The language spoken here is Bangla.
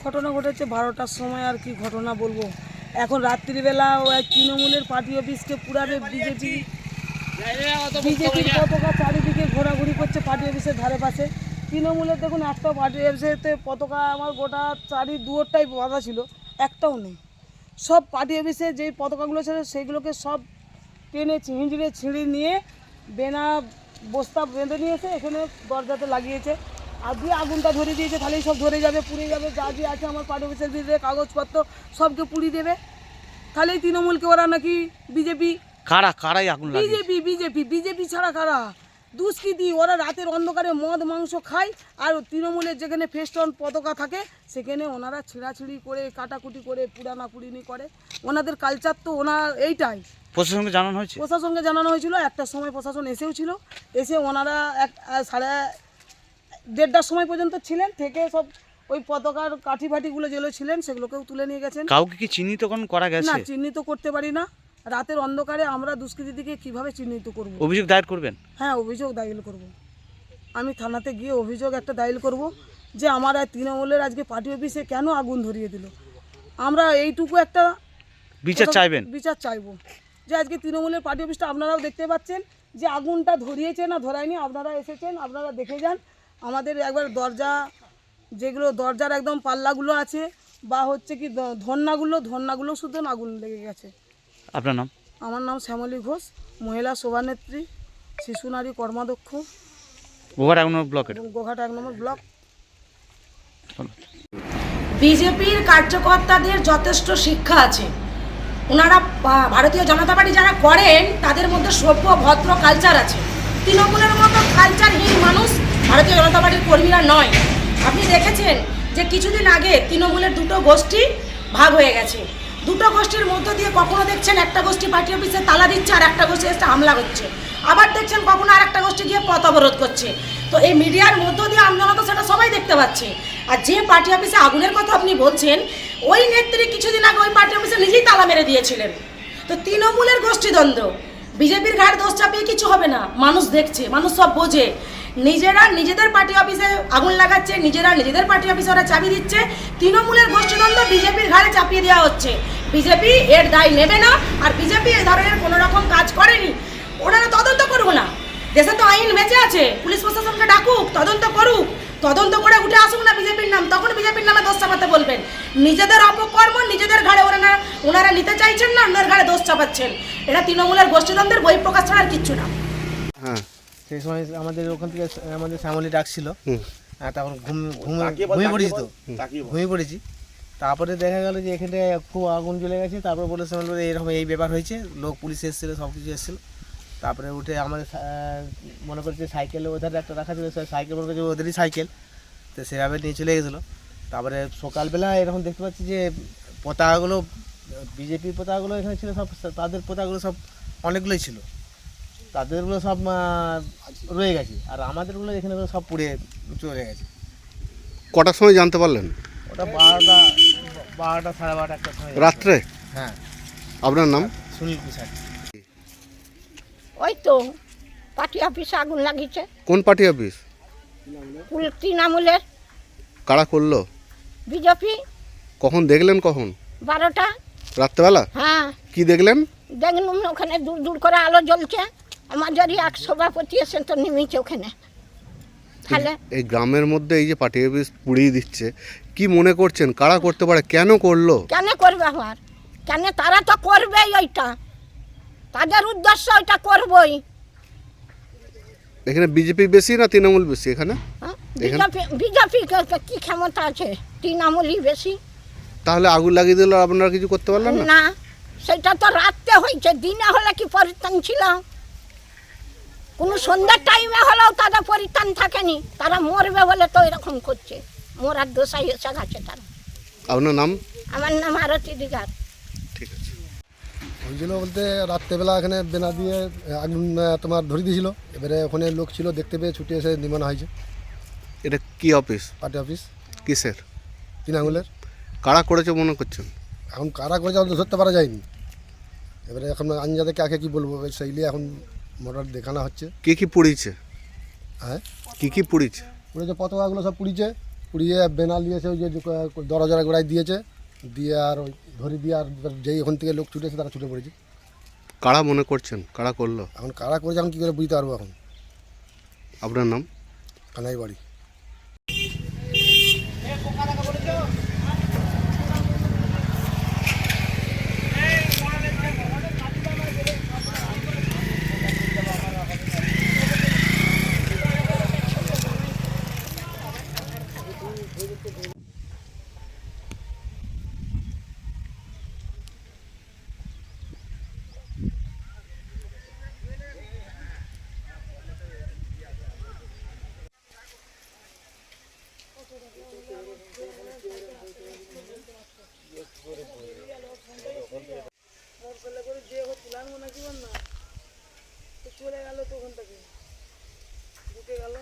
ঘটনা ঘটেছে 12টার সময়। আর কি ঘটনা বলবো, এখন রাত্রিবেলা ওই তৃণমূলের পার্টি অফিসকে পুরাবে বিজেপির পতাকা চারিদিকে ঘোরাঘুরি করছে পার্টি অফিসের ধারে পাশে। তৃণমূলের দেখুন একটা পার্টি অফিসেতে পতাকা আমার গোটা দুয়ারটাই বাঁধা ছিল, একটাও নেই। সব পার্টি অফিসে যেই পতাকাগুলো ছিল সেগুলোকে সব টেনে ছিঁড়ে নিয়ে বেনা বস্তা বেঁধে নিয়েছে, এখানে দরজাতে লাগিয়েছে আর দিয়ে আগুনটা ধরে দিয়েছে। তাহলেই সব ধরে যাবে, পুড়ে যাবে, যা যে আছে আমার পার্টি অফিসের ভিতরে কাগজপত্র সবকে পুড়িয়ে দেবে। তাহলেই তৃণমূলকে ওরা নাকি বিজেপি। কারাই আগুন লাগিয়েছে? বিজেপি ছাড়া কারা? দুষ্কৃতী। ওরা রাতের অন্ধকারে মদ মাংস খায়, আর তৃণমূলের যেখানে ফেস্টন পতাকা থাকে সেখানে ওনারা ছিঁড়াছিঁড়ি করে, কাটাকুটি করে, পুরানা পুরিনি করে। ওনাদের কালচার তো এইটাই। প্রশাসনকে জানানো হয়েছে? প্রশাসনকে জানানো হয়েছিল, একটার সময় প্রশাসন এসেও ছিল। এসে ওনারা 1:30টার সময় পর্যন্ত ছিলেন, থেকে সব ওই পতাকার কাঠি ফাটিগুলো যেগুলো ছিলেন সেগুলোকেও তুলে নিয়ে গেছেন। কাউকে কি চিহ্নিতকরণ করা গেছে? না, চিহ্নিত করতে পারি না। রাতের অন্ধকারে আমরা দুষ্কৃতীকে কিভাবে চিহ্নিত করব? অভিযোগ দায়ের করবেন? হ্যাঁ, অভিযোগ দায়ের করব। আমি থানাতে গিয়ে অভিযোগ একটা দায়ের করব যে আমার তৃণমূলের আজকে পার্টি অফিসে কেন আগুন ধরিয়ে দিল। আমরা এইটুকু একটা বিচার চাইবেন? বিচার চাইবো যে আজকে তৃণমূলের পার্টি অফিসটা আপনারাও দেখতে পাচ্ছেন যে আগুনটা ধরিয়েছে না ধরায়নি, আপনারা এসেছেন, আপনারা দেখে যান। আমাদের একবার দরজার একদম পাল্লাগুলো আছে বা হচ্ছে কি ধন্নাগুলো শুধু আগুন লেগে গেছে। আপনার নাম? আমার নাম শ্যামলী ঘোষ, মহিলা সভানেত্রী, শিশু নারী কর্মাধ্যক্ষ, গোঘাট 1 নম্বর ব্লকের। গোঘাট 1 নম্বর ব্লক। বিজেপির কার্যকর্তাদের যথেষ্ট শিক্ষা আছে। ওনারা ভারতীয় জনতা পার্টি যারা করেন তাদের মধ্যে সভ্য ভদ্র কালচার আছে। তৃণমূলের মতো কালচারহীন মানুষ ভারতীয় জনতা পার্টির কর্মীরা নয়। আপনি দেখেছেন যে কিছুদিন আগে তৃণমূলের দুটো গোষ্ঠী ভাগ হয়ে গেছে। দুটো গোষ্ঠীর মধ্য দিয়ে কখনো দেখছেন একটা গোষ্ঠী পার্টি অফিসে তালা দিচ্ছে আর একটা গোষ্ঠী এসে হামলা হচ্ছে, আবার দেখছেন কখনো আর একটা গোষ্ঠী গিয়ে পথ অবরোধ করছে। তো এই মিডিয়ার মধ্য দিয়ে আমরা তো সেটা সবাই দেখতে পাচ্ছি। আর যে পার্টি অফিসে আগুনের কথা আপনি বলছেন, ওই নেত্রী কিছুদিন আগে ওই পার্টি অফিসে নিজেই তালা মেরে দিয়েছিলেন। তো তৃণমূলের গোষ্ঠীদ্বন্দ্ব, বিজেপির ঘাড় দোষ চাপিয়ে কিছু হবে না। মানুষ দেখছে, মানুষ সব বোঝে। নিজেরা নিজেদের পার্টি অফিসে আগুন লাগাচ্ছে, নিজেরা নিজেদের পার্টি অফিসে ওরা চাবি দিচ্ছে। তৃণমূলের গোষ্ঠীদ্বন্দ্ব বিজেপির ঘাড়ে চাপিয়ে দেওয়া হচ্ছে। বিজেপি এর দায় নেবে না, আর বিজেপি এ ধরনের কোনো রকম কাজ করেনি। ওনারা তদন্ত করবো না, দেশে তো আইন বেঁচে আছে, পুলিশ প্রশাসনকে ডাকুক, তদন্ত করুক, তদন্ত করে উঠে আসুক না বিজেপির নাম, তখন বিজেপির নামে দোষ চাপাতে বলবেন। নিজেদের অপকর্ম নিজেদের ঘাড়ে ওনারা নিতে চাইছেন না, ওনার ঘাড়ে দোষ চাপাচ্ছেন। এটা তৃণমূলের গোষ্ঠীদ্বন্দ্বের বহিঃপ্রকাশ ছাড়া আর কিচ্ছু না। হ্যাঁ, সেই সময় আমাদের ওখান থেকে আমাদের শ্যামলী ডাকছিল, তখন ঘুমিয়ে পড়েছি। তারপরে দেখা গেল যে এখানে খুব আগুন জ্বলে গেছে। তারপরে বলে শ্যামলী এরকম এই ব্যাপার হয়েছে, লোক পুলিশ এসেছিলো, সব কিছু এসেছিলো। তারপরে উঠে আমাদের মনে করছে সাইকেলে ওধারে একটা রাখা ছিল, সাইকেল মনে করছে ওদেরই সাইকেল, তো সেভাবে নিয়ে চলে গেছিলো। তারপরে সকালবেলা এরকম দেখতে পাচ্ছি যে পতাকাগুলো, বিজেপির পতাকাগুলো এখানে ছিল, সব তাদের পতাকাগুলো সব অনেকগুলোই ছিল, তাদেরগুলো সব রয়ে গেছে, আর আমাদেরগুলো এখানে সব পুড়ে চলে গেছে। কটার সময় জানতে পারলেন? ওটা 12টা 12:30 একটা সময় রাত্রে? হ্যাঁ। আপনার নাম? সুনীল কুষার। ওই তো পার্টি অফিসে আগুন লাগিয়েছে। কোন পার্টি অফিস? তৃণমূলের। কারা করলো? বিজেপি। কখন দেখলেন? কখন? 12টা রাত্রেবেলা? হ্যাঁ। কি দেখলেন? দেখলাম ওখানে দূর দূর করে আলো জ্বলছে। আমাদেরই এক সভাপতি এসেন তো নেমেছে ওখানে। তাহলে এই গ্রামের মধ্যে এই যে পার্টি অফিস পুড়িয়ে দিচ্ছে, কি মনে করছেন কারা করতে পারে? কেন করলো? কেন করবে আবার? কেন? তারা তো করবেই, ওইটা তাদের উদ্দেশ্য, ওইটা করবই। এখানে বিজেপি বেশি না তৃণমূল বেশি? এখানে বিজেপি কি ক্ষমতা আছে? তৃণমূলই বেশি। তাহলে আগুন লাগিয়ে দিল, আপনারা কিছু করতে পারলেন না? না, সেটা তো রাত্রে হয়েছে, দিনে হলে কি পরিত্রাণ ছিল? কোনো সন্ধ্যার টাইমে হলেও তাদের পরিত্রাণ থাকেনি। তারা মরবে বলে তো এরকম করছে, মরার দোষাই এসে গেছে তারা। আপনার নাম? আমার নাম আরতি দিগার। ঠিক আছে। হয়েছিল বলতে রাত্রেবেলা এখানে বেনা দিয়ে আগুন তোমার ধরে দিয়েছিল। এবারে ওখানে লোক ছিল, দেখতে পেয়ে ছুটে এসে নিমানো হয়েছে। এটা কি অফিস? Party office. কিসের? তৃণমূলের। কারা করেছে মনে করছেন? এখন কারা করে যাও ধরতে পারা যায়নি। এবারে এখন আঞ্জাদে কাকে কী বলবো, সেইগুলি এখন মোটর দেখানো হচ্ছে। কি পুড়িয়েছে? হ্যাঁ, কি পুড়িয়েছে? পুড়েছে পতাকাগুলো সব পুড়িয়েছে, পুড়িয়ে বেনা নিয়েছে, ওই যে দরজার গোড়ায় দিয়েছে, দিয়ে আর ওই ধরে দিয়ে আর যেই ওখান থেকে লোক ছুটেছে তারা ছুটে পড়েছে। কারা মনে করছেন কারা করলো? এখন কারা করেছে এখন কী করে বুঝতে পারবো এখন। আপনার নাম? কানাই বাড়ি। চলে গেল তো ওখান থেকে ঢুকে গেল।